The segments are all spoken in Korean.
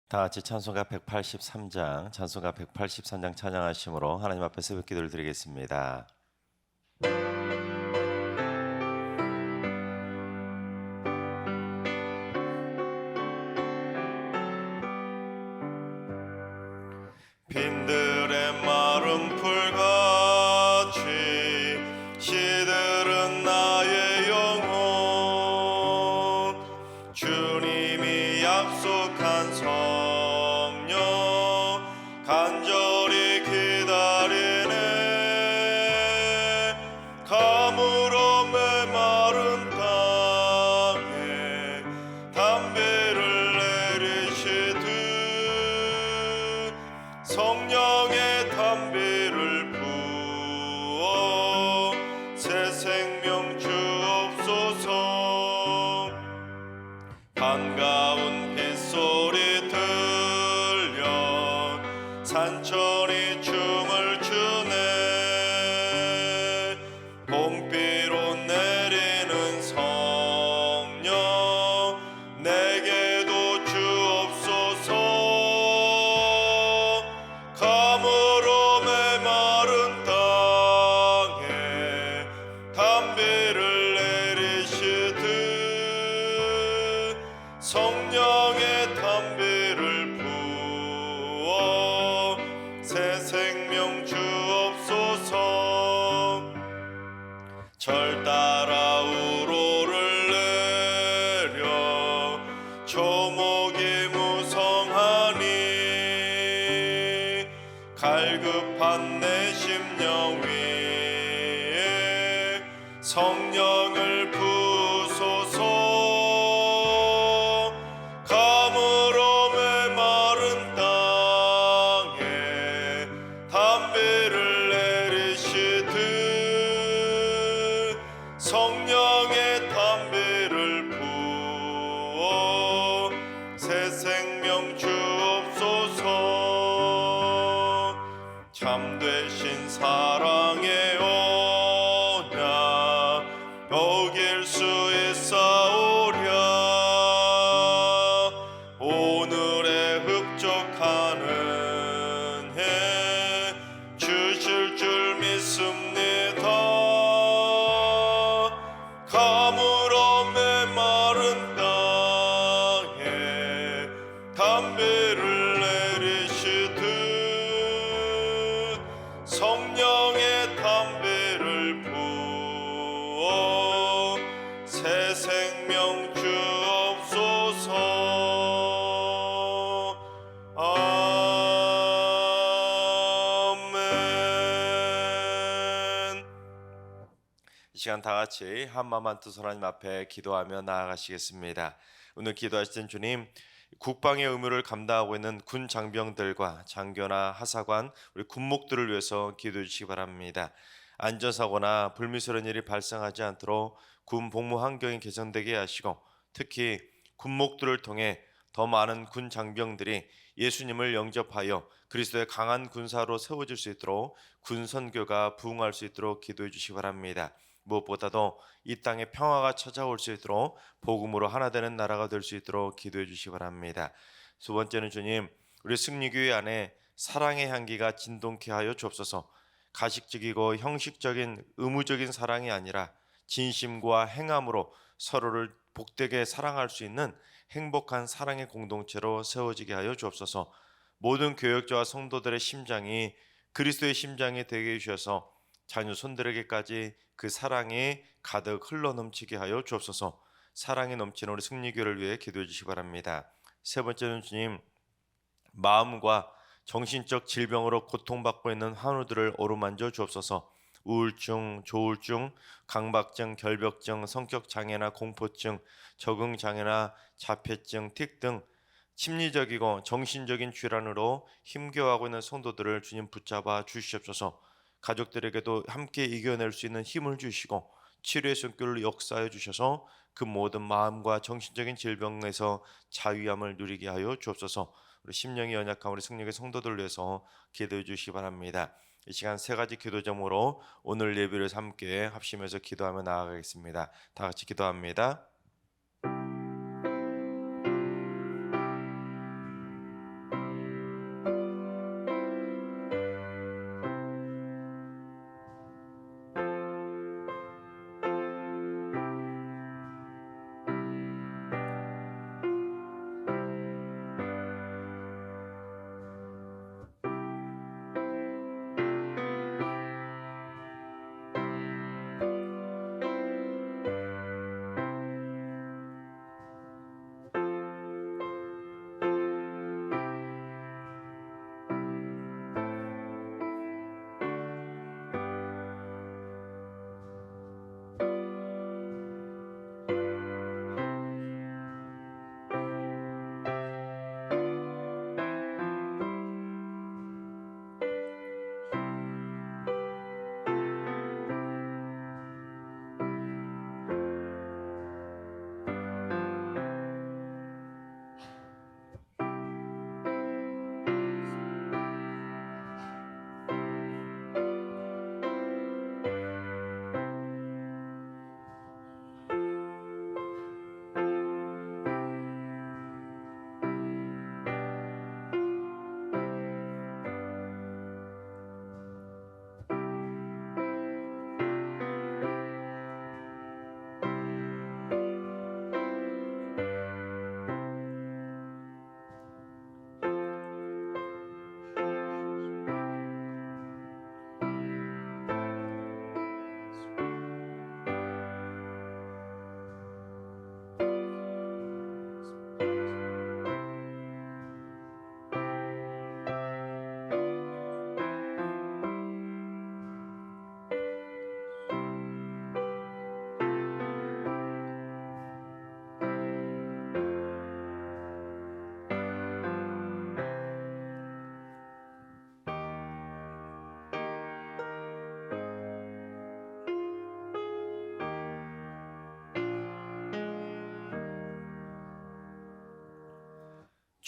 다 같이 찬송가 183장, 찬송가 183장 찬양하심으로 하나님 앞에 새벽 기도를 드리겠습니다. 빈들의 마른 풀같이 시들은 나의 영혼, 주님이 약속한 성령 간절히 기다리네. 가물어 메마른 땅에 담비를 내리시듯 성령의 담비를 부어 새 생명 주옵소서. 반가운 빗소리 들려 산천이 춤을 추네. 봄비로 내리는 성령 내게도 주옵소서. 가물어 메마른 땅에 담비를 내리시듯 성령의 담비를 부어 새 생명 주옵소서. 절 따라 우로를 내려 조목이 무성하니 갈급한 내 심령 위에 성령을 부소서. 가물어 메마른 땅에 담비를 내리시듯 성령의 담비를 부어 새 생명 주옵소서. 참되신 사랑의 언약 어길 수 있사오랴. 오늘의 흡족한 은혜 주실 줄 믿습니다. 가물어 메마른 땅에 담비를 내리시듯 성령의 담비를 부어 새 생명 주옵소서. 아멘. 이 시간 다 같이 한마음 한뜻으로 하나님 앞에 기도하며 나아가시겠습니다. 오늘 기도하시던 주님, 국방의 의무를 감당하고 있는 군 장병들과 장교나 하사관, 우리 군목들을 위해서 기도해 주시기 바랍니다. 안전사고나 불미스러운 일이 발생하지 않도록 군 복무 환경이 개선되게 하시고, 특히 군목들을 통해 더 많은 군 장병들이 예수님을 영접하여 그리스도의 강한 군사로 세워질 수 있도록 군 선교가 부흥할 수 있도록 기도해 주시기 바랍니다. 무엇보다도 이 땅에 평화가 찾아올 수 있도록 복음으로 하나 되는 나라가 될 수 있도록 기도해 주시기 바랍니다. 두 번째는 주님, 우리 승리교회 안에 사랑의 향기가 진동케 하여 주옵소서. 가식적이고 형식적인 의무적인 사랑이 아니라 진심과 행함으로 서로를 복되게 사랑할 수 있는 행복한 사랑의 공동체로 세워지게 하여 주옵소서. 모든 교역자와 성도들의 심장이 그리스도의 심장이 되게 해주셔서 자녀 손들에게까지 그 사랑이 가득 흘러넘치게 하여 주옵소서. 사랑이 넘치는 우리 승리교회를 위해 기도해 주시기 바랍니다. 세 번째는 주님, 마음과 정신적 질병으로 고통받고 있는 환우들을 어루만져 주옵소서. 우울증, 조울증, 강박증, 결벽증, 성격장애나 공포증, 적응장애나 자폐증, 틱 등 심리적이고 정신적인 질환으로 힘겨워하고 있는 성도들을 주님 붙잡아 주시옵소서. 가족들에게도 함께 이겨낼 수 있는 힘을 주시고 치료의 손길을 역사해 주셔서 그 모든 마음과 정신적인 질병에서 자유함을 누리게 하여 주옵소서. 우리 심령이 연약한 우리 승리의 성도들을 위해서 기도해 주시기 바랍니다. 이 시간 세 가지 기도 제목으로 오늘 예배를 함께 합심해서 기도하며 나아가겠습니다. 다 같이 기도합니다.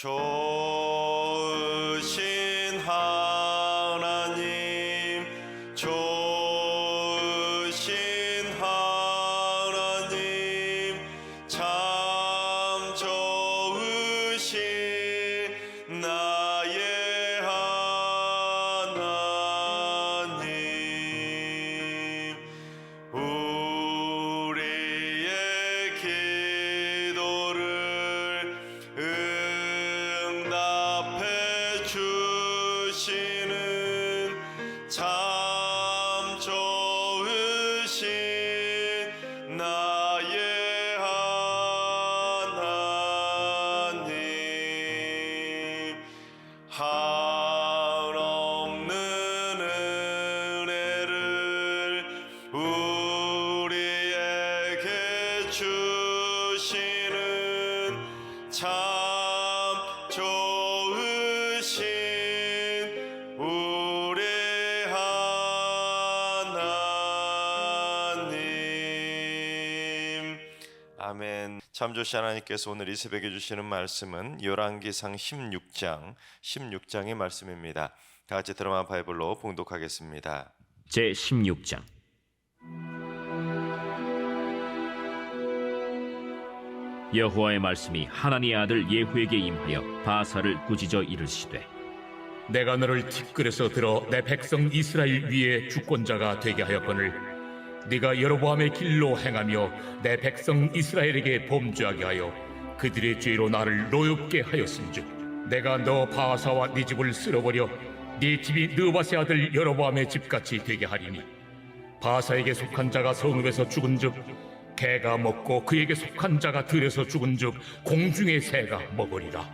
좋으신 하나님, 좋으신 하나님, 참 좋으신 나의 하나님. 우리의 기도를 응답해 주시는 참 좋으신 나의 하나님. 한없는 은혜를 우리에게 주시는 참 좋으신 우리 하나님. 아멘. 참 좋으신 하나님께서 오늘 이 새벽에 주시는 말씀은 열왕기상 16장의 말씀입니다. 다 같이 드라마 바이블로 봉독하겠습니다. 제 16장. 여호와의 말씀이 하나니의 아들 예후에게 임하여 바사를 꾸짖어 이르시되, 내가 너를 티끌에서 들어 내 백성 이스라엘 위에 주권자가 되게 하였거늘 네가 여로보암의 길로 행하며 내 백성 이스라엘에게 범죄하게 하여 그들의 죄로 나를 노엽게 하였은즉 내가 너 바사와 네 집을 쓸어버려 네 집이 느바세 아들 여로보암의 집같이 되게 하리니 바사에게 속한 자가 성읍에서 죽은즉 개가 먹고 그에게 속한 자가 들에서 죽은즉 공중의 새가 먹으리라.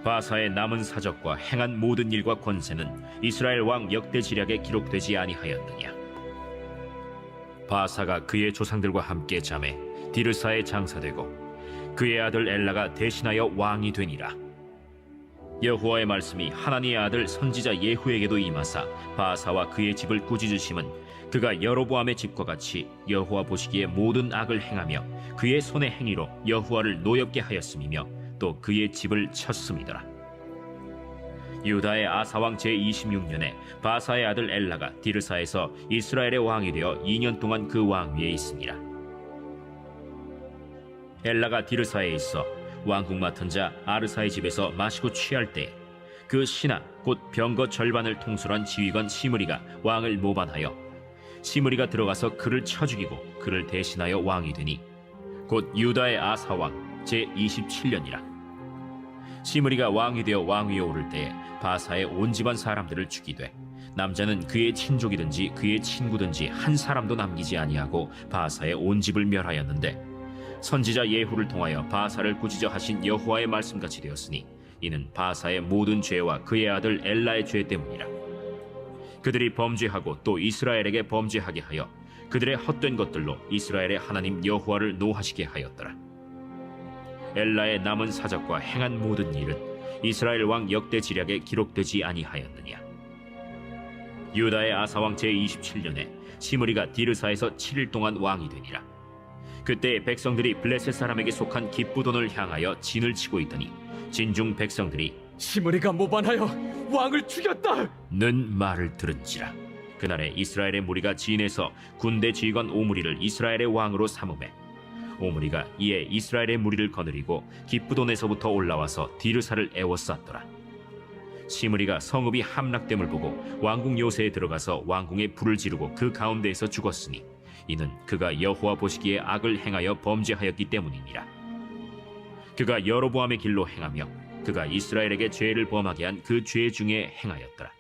바사의 남은 사적과 행한 모든 일과 권세는 이스라엘 왕 역대지략에 기록되지 아니하였느냐. 바사가 그의 조상들과 함께 잠에 디르사에 장사되고 그의 아들 엘라가 대신하여 왕이 되니라. 여호와의 말씀이 하나니의 아들 선지자 예후에게도 임하사 바사와 그의 집을 꾸짖으심은 그가 여로보암의 집과 같이 여호와 보시기에 모든 악을 행하며 그의 손의 행위로 여호와를 노엽게 하였음이며 또 그의 집을 쳤음이더라. 유다의 아사왕 제26년에 바사의 아들 엘라가 디르사에서 이스라엘의 왕이 되어 2년 동안 그 왕위에 있으니라. 엘라가 디르사에 있어 왕국 맡은 자 아르사의 집에서 마시고 취할 때에 그 신하 곧 병거 절반을 통솔한 지휘관 시므리가 왕을 모반하여 시므리가 들어가서 그를 쳐 죽이고 그를 대신하여 왕이 되니 곧 유다의 아사왕 제27년이라. 시므리가 왕이 되어 왕위에 오를 때에 바사의 온 집안 사람들을 죽이되 남자는 그의 친족이든지 그의 친구든지 한 사람도 남기지 아니하고 바사의 온 집을 멸하였는데 선지자 예후를 통하여 바사를 꾸짖어 하신 여호와의 말씀같이 되었으니 이는 바사의 모든 죄와 그의 아들 엘라의 죄 때문이라. 그들이 범죄하고 또 이스라엘에게 범죄하게 하여 그들의 헛된 것들로 이스라엘의 하나님 여호와를 노하시게 하였더라. 엘라의 남은 사적과 행한 모든 일은 이스라엘 왕 역대지략에 기록되지 아니하였느냐. 유다의 아사왕 제27년에 시므리가 디르사에서 7일 동안 왕이 되니라. 그때 백성들이 블레셋 사람에게 속한 기쁘돈을 향하여 진을 치고 있더니 진중 백성들이 시므리가 모반하여 왕을 죽였다 는 말을 들은지라. 그날에 이스라엘의 무리가 진에서 군대 지휘관 오므리를 이스라엘의 왕으로 삼음해 오므리가 이에 이스라엘의 무리를 거느리고 기쁘돈에서부터 올라와서 디르사를 에워쌌더라. 시므리가 성읍이 함락됨을 보고 왕궁 요새에 들어가서 왕궁에 불을 지르고 그 가운데에서 죽었으니 이는 그가 여호와 보시기에 악을 행하여 범죄하였기 때문이니라. 그가 여로보암의 길로 행하며 그가 이스라엘에게 죄를 범하게 한 그 죄 중에 행하였더라.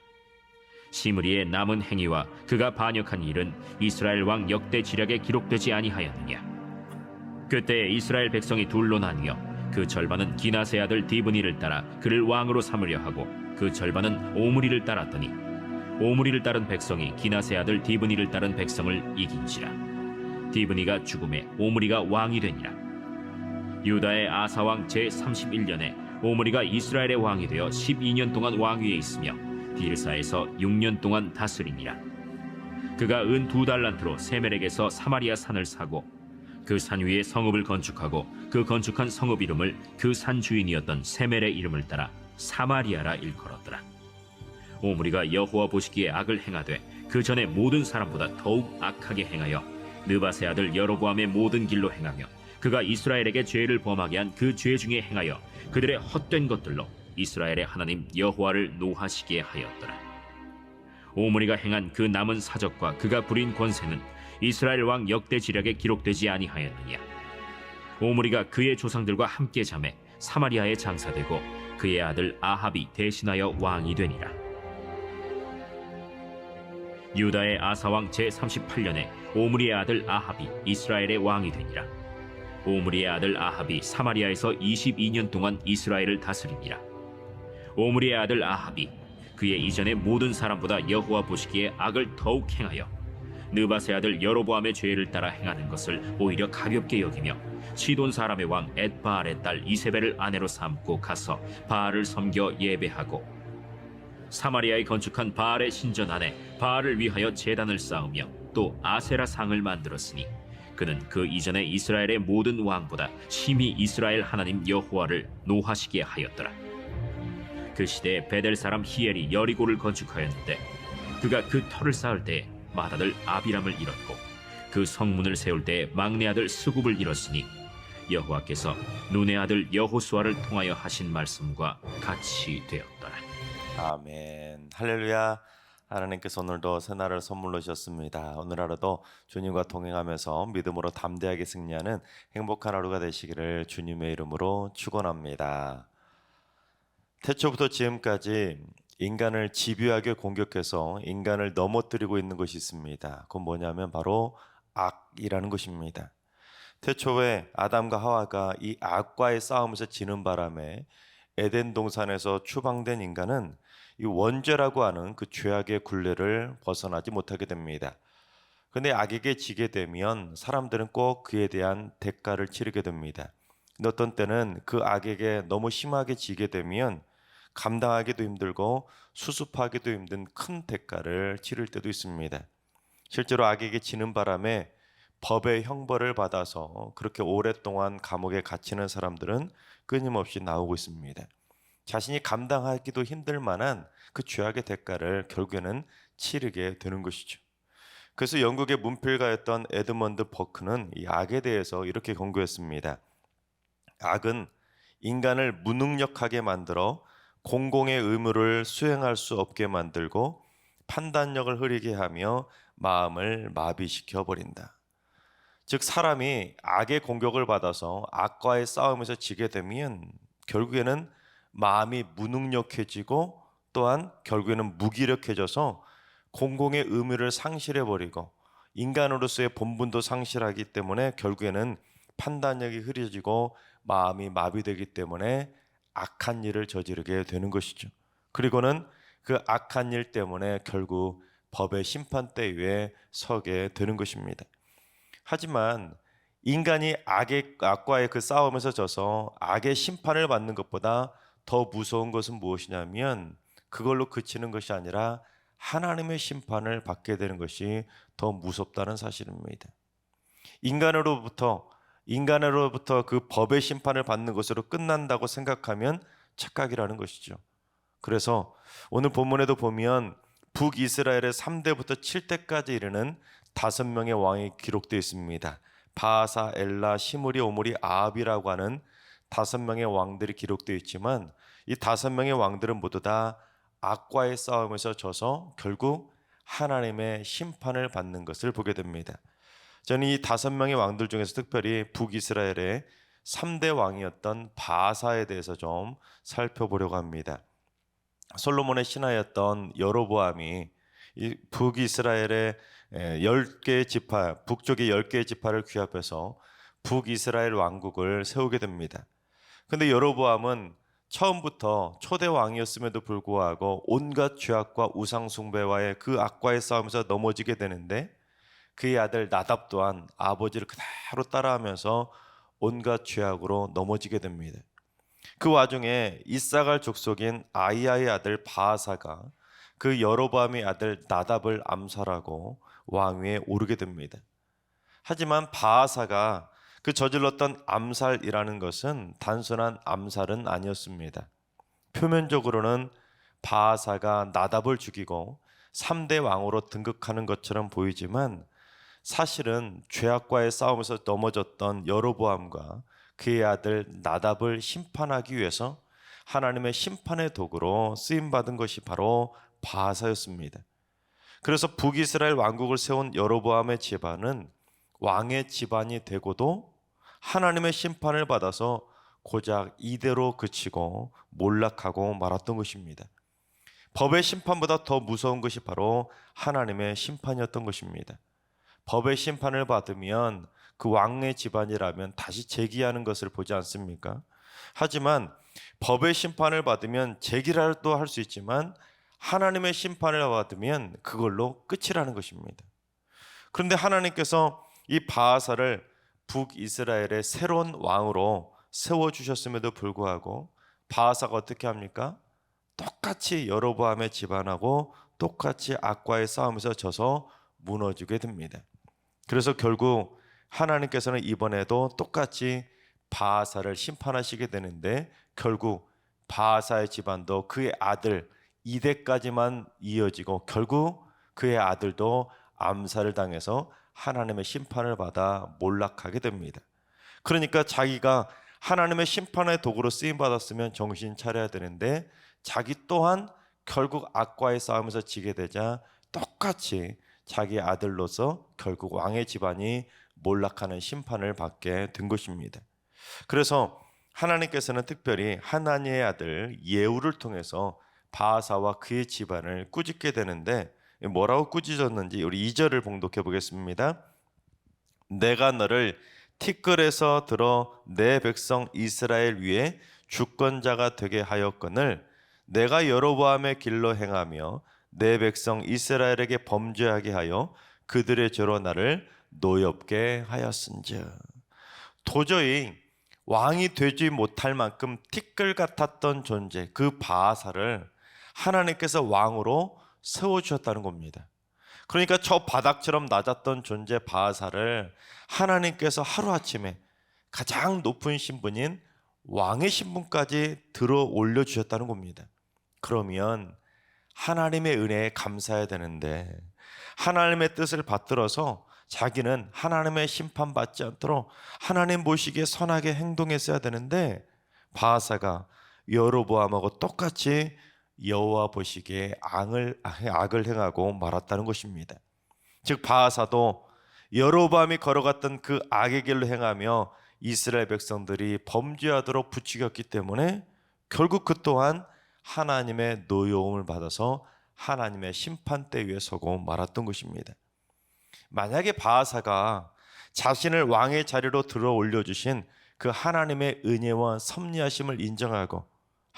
시므리의 남은 행위와 그가 반역한 일은 이스라엘 왕 역대지략에 기록되지 아니하였느냐. 그때 이스라엘 백성이 둘로 나뉘어 그 절반은 기나세 아들 디브니를 따라 그를 왕으로 삼으려 하고 그 절반은 오므리를 따랐더니 오므리를 따른 백성이 기나세 아들 디브니를 따른 백성을 이긴지라. 디브니가 죽음에 오므리가 왕이 되니라. 유다의 아사왕 제31년에 오므리가 이스라엘의 왕이 되어 12년 동안 왕위에 있으며 디르사에서 6년 동안 다스리니라. 그가 은 2달란트로 세멜에게서 사마리아 산을 사고 그 산 위에 성읍을 건축하고 그 건축한 성읍 이름을 그 산 주인이었던 세멜의 이름을 따라 사마리아라 일컬었더라. 오므리가 여호와 보시기에 악을 행하되 그 전에 모든 사람보다 더욱 악하게 행하여 느밧의 아들 여로보암의 모든 길로 행하며 그가 이스라엘에게 죄를 범하게 한 그 죄 중에 행하여 그들의 헛된 것들로 이스라엘의 하나님 여호와를 노하시게 하였더라. 오므리가 행한 그 남은 사적과 그가 부린 권세는 이스라엘 왕 역대 지략에 기록되지 아니하였느냐. 오므리가 그의 조상들과 함께 잠에 사마리아에 장사되고 그의 아들 아합이 대신하여 왕이 되니라. 유다의 아사왕 제38년에 오므리의 아들 아합이 이스라엘의 왕이 되니라. 오므리의 아들 아합이 사마리아에서 22년 동안 이스라엘을 다스리니라. 오므리의 아들 아합이 그의 이전의 모든 사람보다 여호와 보시기에 악을 더욱 행하여 느밧의 아들 여로보암의 죄를 따라 행하는 것을 오히려 가볍게 여기며 시돈 사람의 왕 엣바알의 딸 이세벨을 아내로 삼고 가서 바알을 섬겨 예배하고 사마리아에 건축한 바알의 신전 안에 바알을 위하여 제단을 쌓으며 또 아세라 상을 만들었으니 그는 그 이전에 이스라엘의 모든 왕보다 심히 이스라엘 하나님 여호와를 노하시게 하였더라. 그 시대에 베델 사람 히엘이 여리고를 건축하였는데 그가 그 터를 쌓을 때에 맏아들 아비람을 잃었고 그 성문을 세울 때에 막내 아들 스굽을 잃었으니 여호와께서 눈의 아들 여호수아를 통하여 하신 말씀과 같이 되었더라. 아멘. 할렐루야. 하나님께서 오늘도 새날을 선물로 주셨습니다. 오늘 하루도 주님과 동행하면서 믿음으로 담대하게 승리하는 행복한 하루가 되시기를 주님의 이름으로 축원합니다. 태초부터 지금까지 인간을 집요하게 공격해서 인간을 넘어뜨리고 있는 것이 있습니다. 그건 뭐냐면 바로 악이라는 것입니다. 태초에 아담과 하와가 이 악과의 싸움에서 지는 바람에 에덴 동산에서 추방된 인간은 이 원죄라고 하는 그 죄악의 굴레를 벗어나지 못하게 됩니다. 그런데 악에게 지게 되면 사람들은 꼭 그에 대한 대가를 치르게 됩니다. 근데 어떤 때는 그 악에게 너무 심하게 지게 되면 감당하기도 힘들고 수습하기도 힘든 큰 대가를 치를 때도 있습니다. 실제로 악에게 지는 바람에 법의 형벌을 받아서 그렇게 오랫동안 감옥에 갇히는 사람들은 끊임없이 나오고 있습니다. 자신이 감당하기도 힘들 만한 그 죄악의 대가를 결국에는 치르게 되는 것이죠. 그래서 영국의 문필가였던 에드먼드 버크는 이 악에 대해서 이렇게 권고했습니다. 악은 인간을 무능력하게 만들어 공공의 의무를 수행할 수 없게 만들고 판단력을 흐리게 하며 마음을 마비시켜 버린다. 즉 사람이 악의 공격을 받아서 악과의 싸움에서 지게 되면 결국에는 마음이 무능력해지고 또한 결국에는 무기력해져서 공공의 의무를 상실해버리고 인간으로서의 본분도 상실하기 때문에 결국에는 판단력이 흐려지고 마음이 마비되기 때문에 악한 일을 저지르게 되는 것이죠. 그리고는 그 악한 일 때문에 결국 법의 심판대 위에 서게 되는 것입니다. 하지만 인간이 악과의 그 싸움에서 져서 악의 심판을 받는 것보다 더 무서운 것은 무엇이냐면 그걸로 그치는 것이 아니라 하나님의 심판을 받게 되는 것이 더 무섭다는 사실입니다. 인간으로부터 그 법의 심판을 받는 것으로 끝난다고 생각하면 착각이라는 것이죠. 그래서 오늘 본문에도 보면 북이스라엘의 3대부터 7대까지 이르는 5명의 왕이 기록되어 있습니다. 바하사, 엘라, 시므리, 오므리, 아합이라고 하는 5명의 왕들이 기록되어 있지만 이 5명의 왕들은 모두 다 악과의 싸움에서 져서 결국 하나님의 심판을 받는 것을 보게 됩니다. 저는 이 5명의 왕들 중에서 특별히 북이스라엘의 3대 왕이었던 바하사에 대해서 좀 살펴보려고 합니다. 솔로몬의 신하였던 여로보암이 이 북이스라엘의 10개의 지파, 북쪽의 10개의 지파를 규합해서 북이스라엘 왕국을 세우게 됩니다. 근데 여로보암은 처음부터 초대 왕이었음에도 불구하고 온갖 죄악과 우상 숭배와의 그 악과의 싸움에서 넘어지게 되는데 그의 아들 나답 또한 아버지를 그대로 따라하면서 온갖 죄악으로 넘어지게 됩니다. 그 와중에 이사갈 족속인 아이야의 아들 바하사가 그 여로보암의 아들 나답을 암살하고 왕위에 오르게 됩니다. 하지만 바하사가 그 저질렀던 암살이라는 것은 단순한 암살은 아니었습니다. 표면적으로는 바아사가 나답을 죽이고 3대 왕으로 등극하는 것처럼 보이지만 사실은 죄악과의 싸움에서 넘어졌던 여로보암과 그의 아들 나답을 심판하기 위해서 하나님의 심판의 도구로 쓰임받은 것이 바로 바아사였습니다. 그래서 북이스라엘 왕국을 세운 여로보암의 집안은 왕의 집안이 되고도 하나님의 심판을 받아서 고작 이대로 그치고 몰락하고 말았던 것입니다. 법의 심판보다 더 무서운 것이 바로 하나님의 심판이었던 것입니다. 법의 심판을 받으면 그 왕의 집안이라면 다시 재기하는 것을 보지 않습니까? 하지만 법의 심판을 받으면 재기라도 할 수 있지만 하나님의 심판을 받으면 그걸로 끝이라는 것입니다. 그런데 하나님께서 이 바아사를 북이스라엘의 새로운 왕으로 세워주셨음에도 불구하고 바아사가 어떻게 합니까? 똑같이 여로보암의 집안하고 똑같이 악과의 싸움에서 져서 무너지게 됩니다. 그래서 결국 하나님께서는 이번에도 똑같이 바아사를 심판하시게 되는데 결국 바아사의 집안도 그의 아들 2대까지만 이어지고 결국 그의 아들도 암살을 당해서 하나님의 심판을 받아 몰락하게 됩니다. 그러니까 자기가 하나님의 심판의 도구로 쓰임받았으면 정신 차려야 되는데 자기 또한 결국 악과의 싸움에서 지게 되자 똑같이 자기 아들로서 결국 왕의 집안이 몰락하는 심판을 받게 된 것입니다. 그래서 하나님께서는 특별히 하나니의 아들 예후를 통해서 바아사와 그의 집안을 꾸짖게 되는데 뭐라고 꾸짖었는지 우리 2절을 봉독해 보겠습니다. 내가 너를 티끌에서 들어 내 백성 이스라엘 위에 주권자가 되게 하였거늘 내가 여로보암의 길로 행하며 내 백성 이스라엘에게 범죄하게 하여 그들의 죄로 나를 노엽게 하였은즉. 도저히 왕이 되지 못할 만큼 티끌 같았던 존재 그 바아사를 하나님께서 왕으로 세워주셨다는 겁니다. 그러니까 저 바닥처럼 낮았던 존재 바아사를 하나님께서 하루아침에 가장 높은 신분인 왕의 신분까지 들어 올려주셨다는 겁니다. 그러면 하나님의 은혜에 감사해야 되는데 하나님의 뜻을 받들어서 자기는 하나님의 심판받지 않도록 하나님 보시기에 선하게 행동했어야 되는데 바아사가 여로보암하고 똑같이 여호와 보시기에 악을 행하고 말았다는 것입니다. 즉 바아사도 여로보암이 걸어갔던 그 악의 길로 행하며 이스라엘 백성들이 범죄하도록 부추겼기 때문에 결국 그 또한 하나님의 노여움을 받아서 하나님의 심판대 위에 서고 말았던 것입니다. 만약에 바아사가 자신을 왕의 자리로 들어 올려주신 그 하나님의 은혜와 섭리하심을 인정하고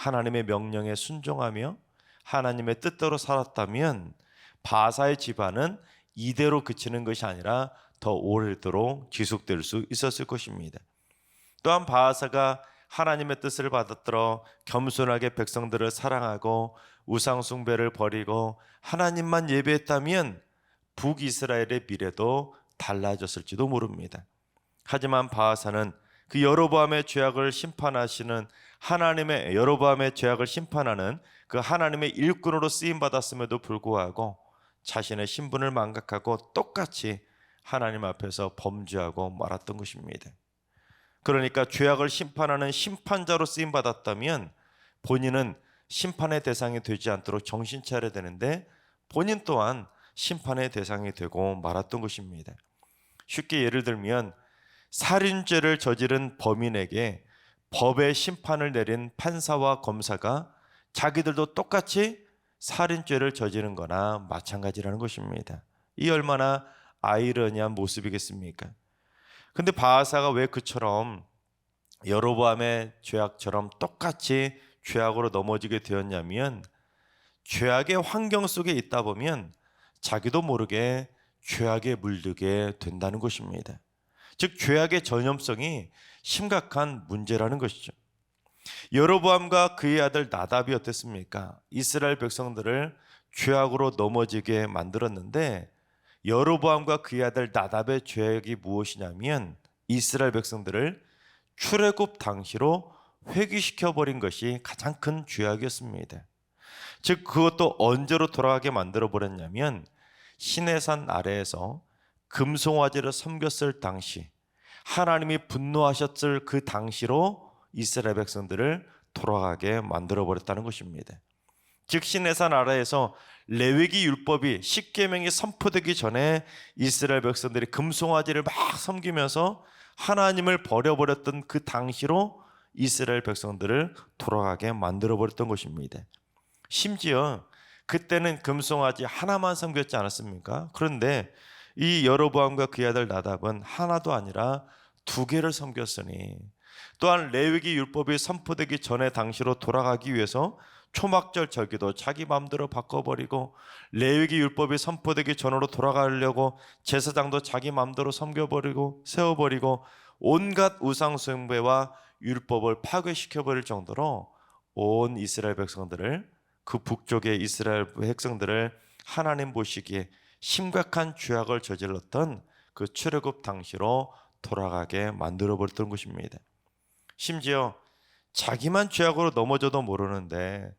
하나님의 명령에 순종하며 하나님의 뜻대로 살았다면 바아사의 집안은 이대로 그치는 것이 아니라 더 오래도록 지속될 수 있었을 것입니다. 또한 바아사가 하나님의 뜻을 받아들어 겸손하게 백성들을 사랑하고 우상 숭배를 버리고 하나님만 예배했다면 북이스라엘의 미래도 달라졌을지도 모릅니다. 하지만 바아사는 그 여로보암의 죄악을 심판하시는 하나님의 여로보암의 죄악을 심판하는 그 하나님의 일꾼으로 쓰임 받았음에도 불구하고 자신의 신분을 망각하고 똑같이 하나님 앞에서 범죄하고 말았던 것입니다. 그러니까 죄악을 심판하는 심판자로 쓰임 받았다면 본인은 심판의 대상이 되지 않도록 정신 차려야 되는데 본인 또한 심판의 대상이 되고 말았던 것입니다. 쉽게 예를 들면 살인죄를 저지른 범인에게 법의 심판을 내린 판사와 검사가 자기들도 똑같이 살인죄를 저지른 거나 마찬가지라는 것입니다. 이 얼마나 아이러니한 모습이겠습니까? 근데 바아사가 왜 그처럼 여로보암의 죄악처럼 똑같이 죄악으로 넘어지게 되었냐면 죄악의 환경 속에 있다 보면 자기도 모르게 죄악에 물들게 된다는 것입니다. 즉 죄악의 전염성이 심각한 문제라는 것이죠. 여로보암과 그의 아들 나답이 어땠습니까? 이스라엘 백성들을 죄악으로 넘어지게 만들었는데 여로보암과 그의 아들 나답의 죄악이 무엇이냐면 이스라엘 백성들을 출애굽 당시로 회귀시켜 버린 것이 가장 큰 죄악이었습니다. 즉 그것도 언제로 돌아가게 만들어 버렸냐면 시내산 아래에서 금송아지를 섬겼을 당시, 하나님이 분노하셨을 그 당시로 이스라엘 백성들을 돌아가게 만들어 버렸다는 것입니다. 즉 시내산 아래에서 레위기 율법이 십계명이 선포되기 전에 이스라엘 백성들이 금송아지를 막 섬기면서 하나님을 버려버렸던 그 당시로 이스라엘 백성들을 돌아가게 만들어 버렸던 것입니다. 심지어 그때는 금송아지 하나만 섬겼지 않았습니까? 그런데 이 여로보암과 그의 아들 나답은 하나도 아니라 2개를 섬겼으니, 또한 레위기 율법이 선포되기 전에 당시로 돌아가기 위해서 초막절 절기도 자기 마음대로 바꿔버리고, 레위기 율법이 선포되기 전으로 돌아가려고 제사장도 자기 마음대로 섬겨버리고 세워버리고 온갖 우상 숭배와 율법을 파괴시켜버릴 정도로 온 이스라엘 백성들을, 그 북쪽의 이스라엘 백성들을 하나님 보시기에 심각한 죄악을 저질렀던 그 출애굽 당시로 돌아가게 만들어버렸던 것입니다. 심지어 자기만 죄악으로 넘어져도 모르는데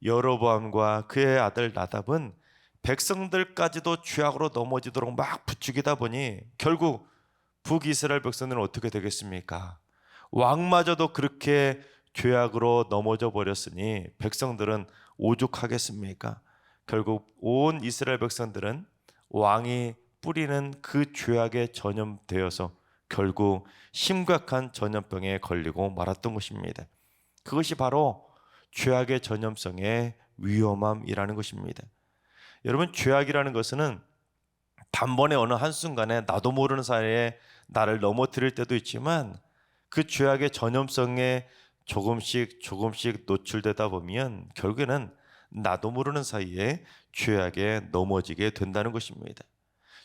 여로보암과 그의 아들 나답은 백성들까지도 죄악으로 넘어지도록 막 부추기다 보니 결국 북이스라엘 백성들은 어떻게 되겠습니까? 왕마저도 그렇게 죄악으로 넘어져 버렸으니 백성들은 오죽하겠습니까? 결국 온 이스라엘 백성들은 왕이 뿌리는 그 죄악에 전염되어서 결국 심각한 전염병에 걸리고 말았던 것입니다. 그것이 바로 죄악의 전염성의 위험함이라는 것입니다. 여러분, 죄악이라는 것은 단번에 어느 한순간에 나도 모르는 사이에 나를 넘어뜨릴 때도 있지만, 그 죄악의 전염성에 조금씩 노출되다 보면 결국에는 나도 모르는 사이에 죄악에 넘어지게 된다는 것입니다.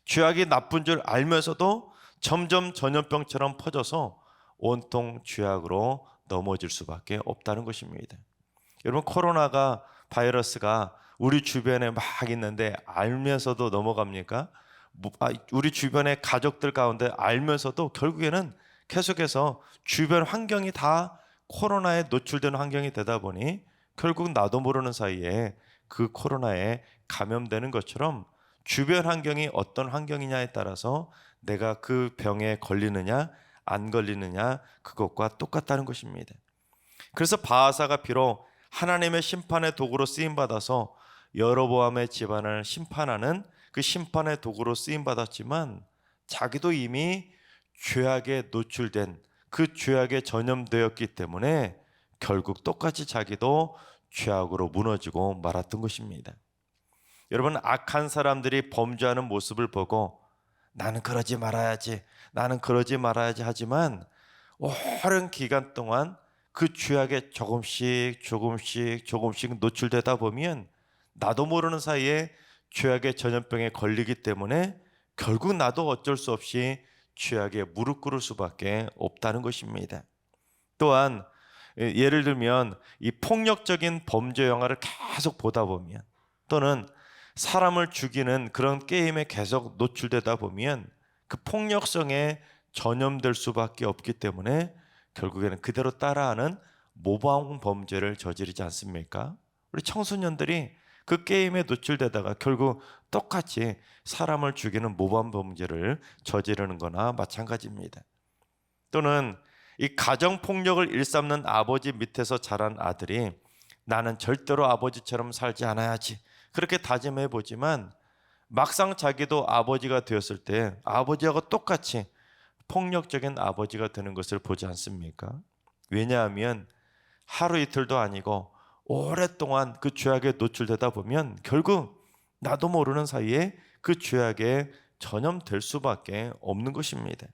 죄악이 나쁜 줄 알면서도 점점 전염병처럼 퍼져서 온통 죄악으로 넘어질 수밖에 없다는 것입니다. 여러분, 코로나가 바이러스가 우리 주변에 막 있는데 알면서도 넘어갑니까? 우리 주변의 가족들 가운데 알면서도 결국에는 계속해서 주변 환경이 다 코로나에 노출되는 환경이 되다 보니 결국 나도 모르는 사이에 그 코로나에 감염되는 것처럼 주변 환경이 어떤 환경이냐에 따라서 내가 그 병에 걸리느냐 안 걸리느냐 그것과 똑같다는 것입니다. 그래서 바하사가 비록 하나님의 심판의 도구로 쓰임받아서 여로보암의 집안을 심판하는 그 심판의 도구로 쓰임받았지만 자기도 이미 죄악에 노출된, 그 죄악에 전염되었기 때문에 결국 똑같이 자기도 죄악으로 무너지고 말았던 것입니다. 여러분, 악한 사람들이 범죄하는 모습을 보고 나는 그러지 말아야지 하지만 오랜 기간 동안 그 죄악에 조금씩 노출되다 보면 나도 모르는 사이에 죄악의 전염병에 걸리기 때문에 결국 나도 어쩔 수 없이 죄악에 무릎 꿇을 수밖에 없다는 것입니다. 또한 예를 들면 이 폭력적인 범죄 영화를 계속 보다 보면, 또는 사람을 죽이는 그런 게임에 계속 노출되다 보면 그 폭력성에 전염될 수밖에 없기 때문에 결국에는 그대로 따라하는 모방 범죄를 저지르지 않습니까? 우리 청소년들이 그 게임에 노출되다가 결국 똑같이 사람을 죽이는 모방 범죄를 저지르는 거나 마찬가지입니다. 또는 이 가정폭력을 일삼는 아버지 밑에서 자란 아들이 나는 절대로 아버지처럼 살지 않아야지 그렇게 다짐해 보지만 막상 자기도 아버지가 되었을 때 아버지하고 똑같이 폭력적인 아버지가 되는 것을 보지 않습니까? 왜냐하면 하루 이틀도 아니고 오랫동안 그 죄악에 노출되다 보면 결국 나도 모르는 사이에 그 죄악에 전염될 수밖에 없는 것입니다.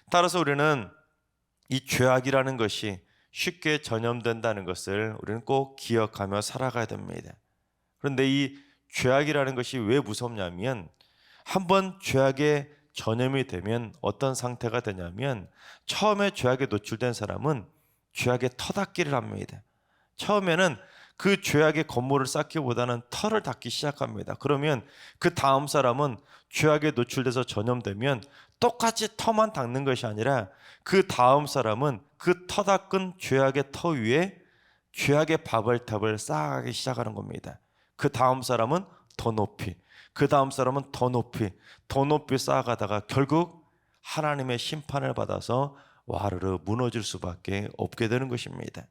따라서 우리는 이 죄악이라는 것이 쉽게 전염된다는 것을 우리는 꼭 기억하며 살아가야 됩니다. 그런데 이 죄악이라는 것이 왜 무섭냐면, 한번 죄악에 전염이 되면 어떤 상태가 되냐면, 처음에 죄악에 노출된 사람은 죄악의 터닦기를 합니다. 처음에는 그 죄악의 건물을 쌓기보다는 털을 닦기 시작합니다. 그러면 그 다음 사람은 죄악에 노출돼서 전염되면 똑같이 터만 닦는 것이 아니라 그 다음 사람은 그 터 닦은 죄악의 터 위에 죄악의 바벨탑을 쌓아가기 시작하는 겁니다. 그 다음 사람은 더 높이, 그 다음 사람은 더 높이, 더 높이 쌓아가다가 결국 하나님의 심판을 받아서 와르르 무너질 수밖에 없게 되는 것입니다.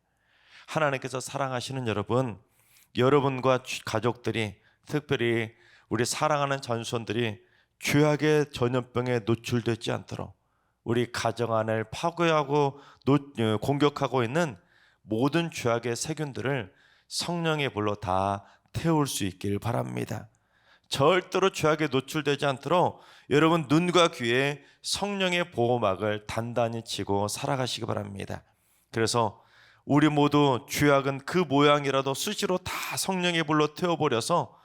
하나님께서 사랑하시는 여러분, 여러분과 가족들이, 특별히 우리 사랑하는 자손들이 죄악의 전염병에 노출되지 않도록 우리 가정 안을 파괴하고 공격하고 있는 모든 죄악의 세균들을 성령의 불로 다 태울 수 있길 바랍니다. 절대로 죄악에 노출되지 않도록 여러분 눈과 귀에 성령의 보호막을 단단히 치고 살아가시기 바랍니다. 그래서 우리 모두 죄악은 그 모양이라도 수시로 다 성령의 불로 태워버려서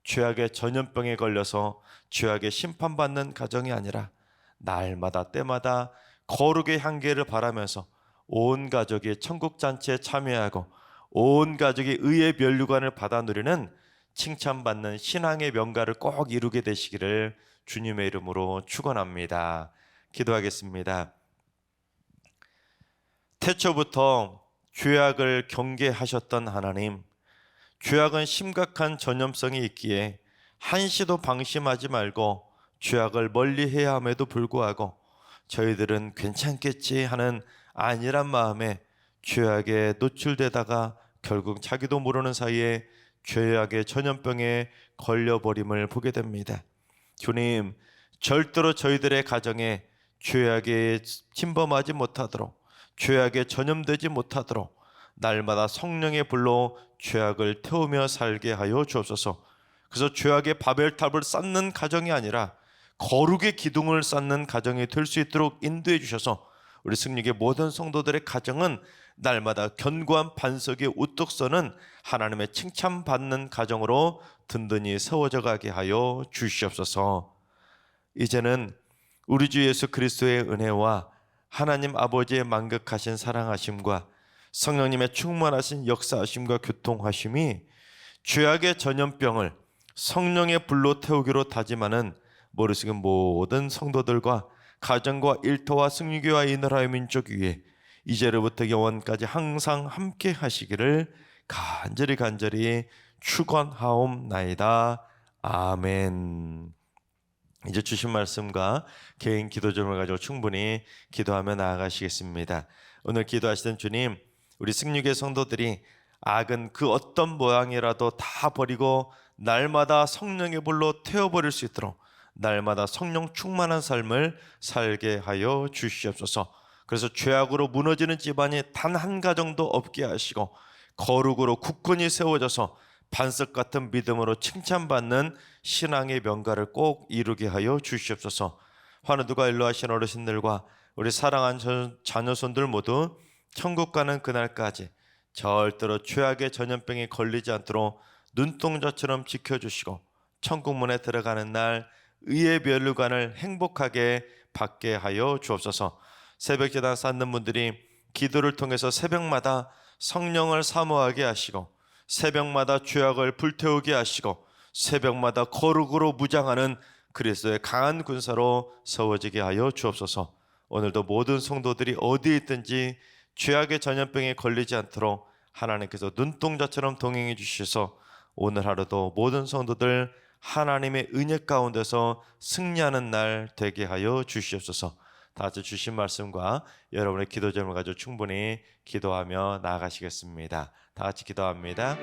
죄악의 전염병에 걸려서 죄악의 심판받는 가정이 아니라 날마다 때마다 거룩의 향기를 바라면서 온 가족이 천국잔치에 참여하고 온 가족이 의의 면류관을 받아 누리는 칭찬받는 신앙의 명가를 꼭 이루게 되시기를 주님의 이름으로 축원합니다. 기도하겠습니다. 태초부터 죄악을 경계하셨던 하나님, 죄악은 심각한 전염성이 있기에 한시도 방심하지 말고 죄악을 멀리해야 함에도 불구하고 저희들은 괜찮겠지 하는 안일한 마음에 죄악에 노출되다가 결국 자기도 모르는 사이에 죄악의 전염병에 걸려버림을 보게 됩니다. 주님, 절대로 저희들의 가정에 죄악에 침범하지 못하도록, 죄악에 전염되지 못하도록 날마다 성령의 불로 죄악을 태우며 살게 하여 주옵소서. 그래서 죄악의 바벨탑을 쌓는 가정이 아니라 거룩의 기둥을 쌓는 가정이 될 수 있도록 인도해 주셔서 우리 승리의 모든 성도들의 가정은 날마다 견고한 반석에 우뚝 서는 하나님의 칭찬받는 가정으로 든든히 세워져 가게 하여 주시옵소서. 이제는 우리 주 예수 그리스도의 은혜와 하나님 아버지의 만극하신 사랑하심과 성령님의 충만하신 역사하심과 교통하심이 죄악의 전염병을 성령의 불로 태우기로 다짐하는 모르시는 모든 성도들과 가정과 일터와 승리교와 이 나라의 민족 위에 이제로부터 영원까지 항상 함께 하시기를 간절히 축원하옵나이다. 아멘. 이제 주신 말씀과 개인 기도 점을 가지고 충분히 기도하며 나아가시겠습니다. 오늘 기도하시던 주님, 우리 승리교회 성도들이 악은 그 어떤 모양이라도 다 버리고 날마다 성령의 불로 태워버릴 수 있도록 날마다 성령 충만한 삶을 살게 하여 주시옵소서. 그래서 죄악으로 무너지는 집안이 단 한 가정도 없게 하시고 거룩으로 굳건히 세워져서 반석 같은 믿음으로 칭찬받는 신앙의 명가를 꼭 이루게 하여 주시옵소서. 환우두가 일로하신 어르신들과 우리 사랑한 자녀손들 모두 천국 가는 그날까지 절대로 죄악의 전염병에 걸리지 않도록 눈동자처럼 지켜주시고 천국문에 들어가는 날 의의 면류관을 행복하게 받게 하여 주옵소서. 새벽제단 쌓는 분들이 기도를 통해서 새벽마다 성령을 사모하게 하시고 새벽마다 죄악을 불태우게 하시고 새벽마다 거룩으로 무장하는 그리스도의 강한 군사로 세워지게 하여 주옵소서. 오늘도 모든 성도들이 어디에 있든지 죄악의 전염병에 걸리지 않도록 하나님께서 눈동자처럼 동행해 주셔서 오늘 하루도 모든 성도들 하나님의 은혜 가운데서 승리하는 날 되게 하여 주시옵소서. 다 같이 주신 말씀과 여러분의 기도 제목을 가지고 충분히 기도하며 나아가시겠습니다. 다 같이 기도합니다.